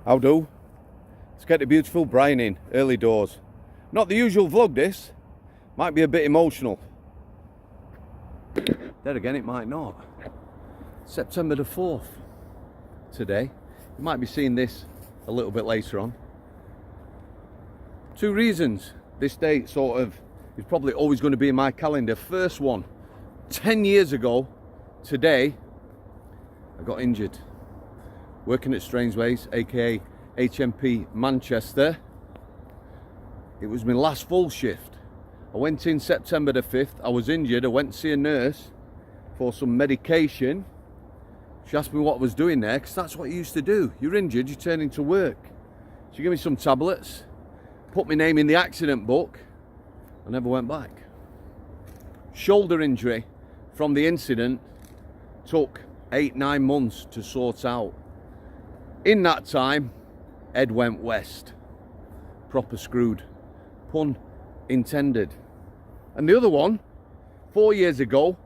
How do? Let's get the beautiful Brian in, early doors. Not the usual vlog this, might be a bit emotional. Then again it might not. September the 4th today. You might be seeing this a little bit later on. Two reasons this date sort of is probably always going to be in my calendar. First one, 10 years ago today, I got injured. Working at Strangeways, aka HMP Manchester. It was my last full shift. I went in September the 5th. I was injured. I went to see a nurse for some medication. She asked me what I was doing there, because that's what you used to do. You're injured, you turn into work. She gave me some tablets, put my name in the accident book. I never went back. Shoulder injury from the incident took 8-9 months to sort out. In that time, Ed went west. Proper screwed. Pun intended. And the other one, 4 years ago,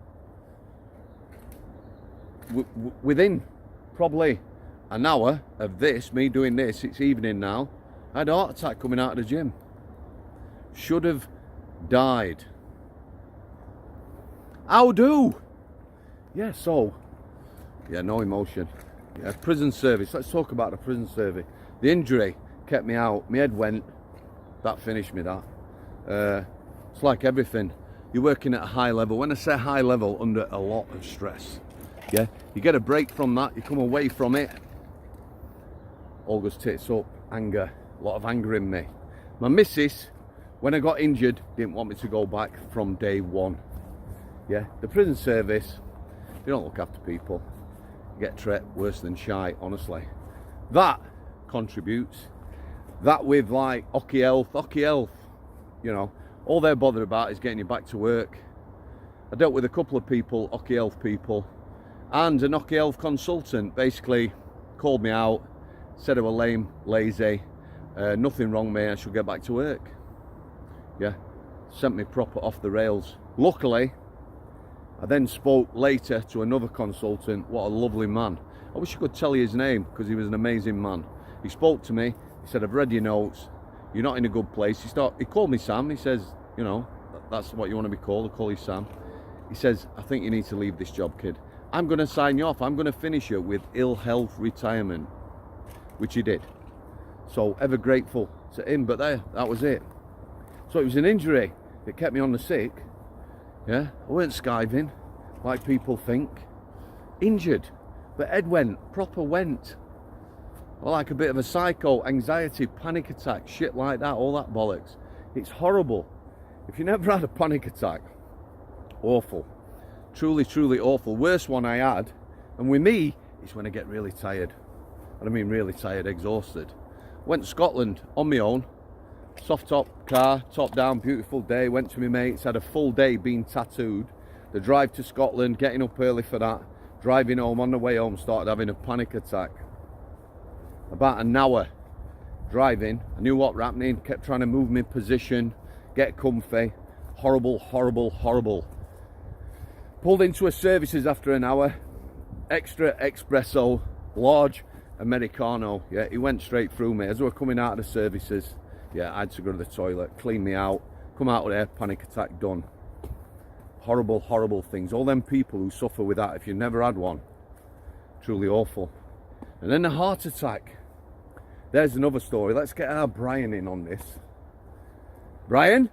within probably an hour of this, me doing this, it's evening now, I had a heart attack coming out of the gym. Should have died. How do? Yeah, so, yeah, no emotion. Yeah, prison service. Let's talk about the prison service. The injury kept me out. My head went. That finished me, that. It's like everything. You're working at a high level. When I say high level, under a lot of stress. Yeah, you get a break from that. You come away from it. All goes tits up. Anger. A lot of anger in me. My missus, when I got injured, didn't want me to go back from day one. Yeah, the prison service, they don't look after people. Get treated worse than shy, honestly. That contributes. That with like Occy Health, you know, all they're bothered about is getting you back to work. I dealt with a couple of people, Occy Health people, and an Occy Health consultant basically called me out, said I was lame, lazy, nothing wrong with me, I should get back to work. Yeah, sent me proper off the rails. Luckily, I then spoke later to another consultant. What a lovely man. I wish I could tell you his name, because he was an amazing man. He spoke to me, he said, I've read your notes, you're not in a good place. He called me Sam. He says, you know, that's what you want to be called, I'll call you Sam. He says, I think you need to leave this job, kid. I'm going to sign you off. I'm going to finish you with ill health retirement, which he did. So ever grateful to him, but there, that was it. So it was an injury that kept me on the sick. Yeah, I weren't skiving like people think. Injured, but Ed went, proper went. Well, like a bit of a psycho, anxiety, panic attack, shit like that, all that bollocks. It's horrible. If you never had a panic attack, awful. Truly, truly awful. Worst one I had, and with me, it's when I get really tired. And I mean really tired, exhausted. Went to Scotland on my own. Soft top car, top down, beautiful day. Went to my mates, had a full day being tattooed. The drive to Scotland, getting up early for that. Driving home, on the way home, started having a panic attack. About an hour driving, I knew what was happening, kept trying to move my position, get comfy. Horrible, horrible, horrible. Pulled into a services after an hour. Extra espresso, large Americano. Yeah, he went straight through me. As we were coming out of the services, yeah, I had to go to the toilet, clean me out, come out of there, panic attack done. Horrible, horrible things. All them people who suffer with that, if you've never had one, truly awful. And then a heart attack. There's another story. Let's get our Brian in on this. Brian?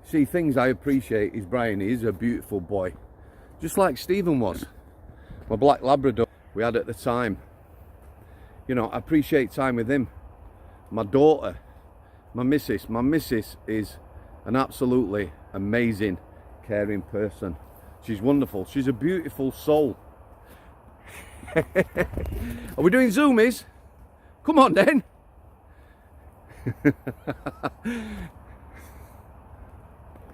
See, things I appreciate is Brian. He is a beautiful boy. Just like Stephen was. My black Labrador we had at the time. You know, I appreciate time with him. My daughter, my missus. My missus is an absolutely amazing, caring person. She's wonderful. She's a beautiful soul. Are we doing zoomies? Come on then.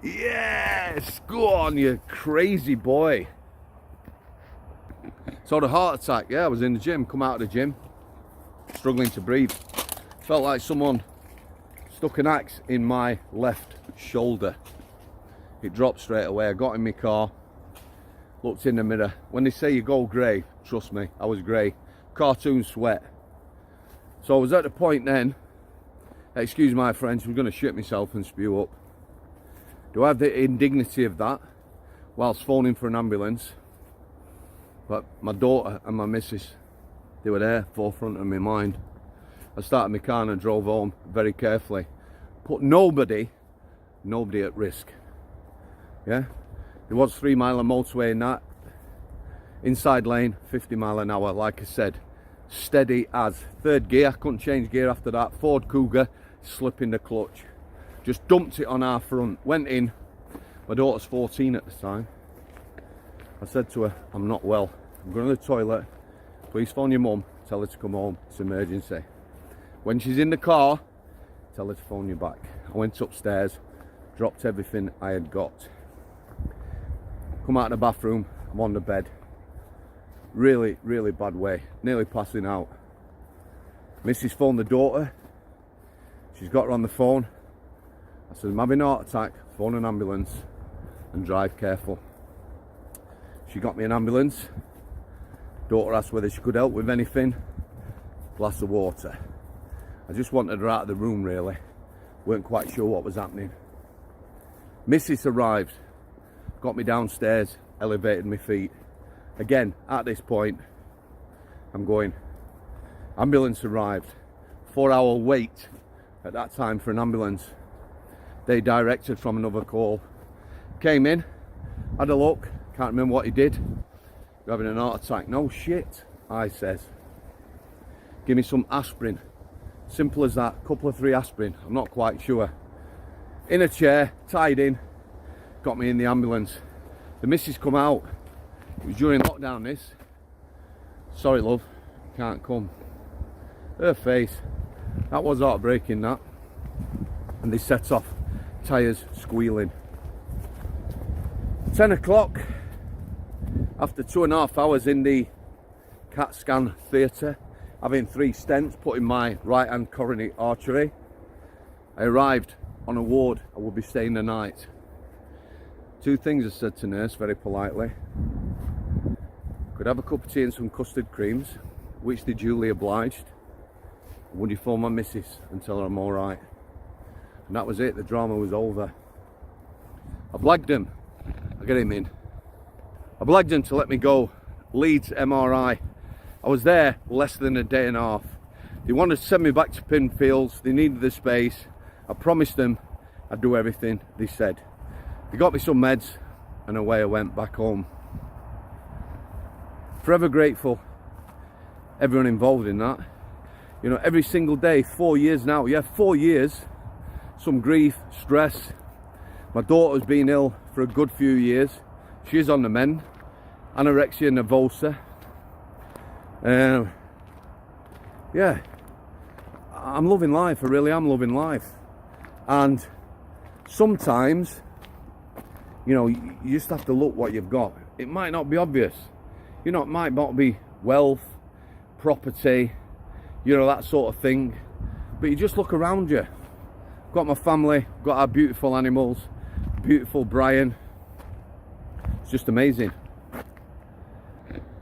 Yes, go on, you crazy boy. So the heart attack, yeah, I was in the gym, come out of the gym, struggling to breathe. Felt like someone stuck an axe in my left shoulder. It dropped straight away. I got in my car, looked in the mirror. When they say you go grey, trust me, I was grey. Cartoon sweat. So I was at the point then, excuse my French, I'm going to shit myself and spew up. Do I have the indignity of that whilst phoning for an ambulance? But my daughter and my missus, they were there, forefront of my mind. I started my car and I drove home very carefully. Put nobody at risk. Yeah? There was 3 mile of motorway in that. Inside lane, 50 mile an hour, like I said. Steady as. Third gear, couldn't change gear after that. Ford Cougar, slipping the clutch. Just dumped it on our front. Went in. My daughter's 14 at the time. I said to her, I'm not well. I'm going to the toilet. Please phone your mum. Tell her to come home. It's an emergency. When she's in the car, tell her to phone you back. I went upstairs, dropped everything I had got. Come out of the bathroom, I'm on the bed. Really, really bad way. Nearly passing out. Mrs. phoned the daughter. She's got her on the phone. I said, I'm having a heart attack. Phone an ambulance and drive careful. She got me an ambulance. Daughter asked whether she could help with anything. Glass of water. I just wanted her out of the room really. Weren't quite sure what was happening. Mrs. arrived. Got me downstairs, elevated my feet. Again, at this point, I'm going. Ambulance arrived. 4-hour wait at that time for an ambulance. They directed from another call. Came in, had a look, can't remember what he did. You're having an heart attack. No shit, I says. Give me some aspirin. Simple as that, couple of 3 aspirin, I'm not quite sure. In a chair, tied in, got me in the ambulance. The missus come out. It was during lockdown this. Sorry love, can't come. Her face, that was heartbreaking that. And they set off, tyres squealing. 10 o'clock, after 2.5 hours in the CAT scan theatre, having 3 stents put in my right hand coronary artery, I arrived on a ward. I would be staying the night. 2 things I said to nurse very politely. Could I have a cup of tea and some custard creams, which they duly obliged. Would you phone my missus and tell her I'm alright? And that was it, the drama was over. I blagged him. I get him in. I blagged him to let me go. Leeds MRI. I was there less than a day and a half. They wanted to send me back to Pinfields. They needed the space. I promised them I'd do everything they said. They got me some meds and away I went back home. Forever grateful, everyone involved in that. You know, every single day, 4 years now. Yeah, 4 years. Some grief, stress. My daughter's been ill for a good few years. She's on the mend. Anorexia nervosa. Yeah, I'm loving life. I really am loving life. And sometimes, you know, you just have to look what you've got. It might not be obvious. You know, it might not be wealth, property, you know, that sort of thing. But you just look around you. Got my family, got our beautiful animals, beautiful Brian. It's just amazing.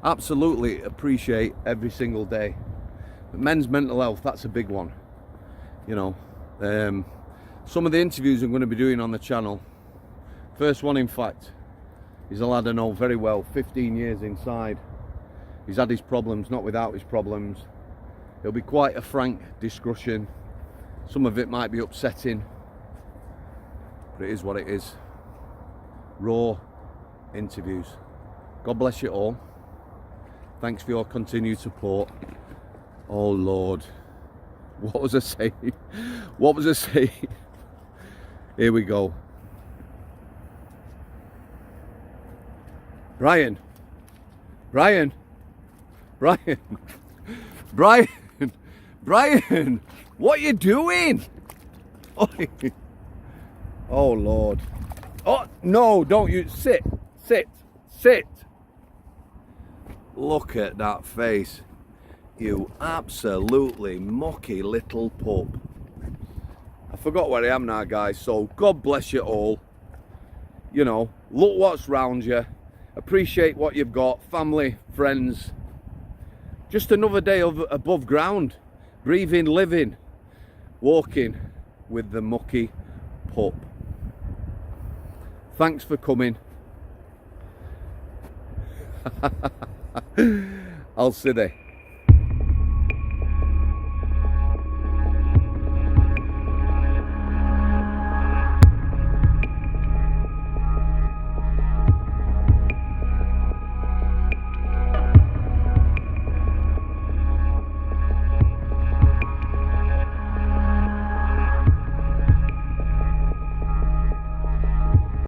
Absolutely appreciate every single day. But men's mental health, that's a big one. You know, some of the interviews I'm going to be doing on the channel. First one, in fact, is a lad I know very well, 15 years inside. He's had his problems, not without his problems. It'll be quite a frank discussion. Some of it might be upsetting, but it is what it is. Raw interviews. God bless you all. Thanks for your continued support. Oh Lord, what was I saying? What was I saying? Here we go. Brian, Brian, Brian, Brian, Brian, what are you doing? Oh Lord. Oh no, don't you sit, sit, sit. Look at that face. You absolutely mucky little pup. I forgot where I am now, guys, so God bless you all. You know, look what's round you. Appreciate what you've got. Family, friends. Just another day of above ground. breathing, living, walking with the mucky pup. Thanks for coming. I'll see you.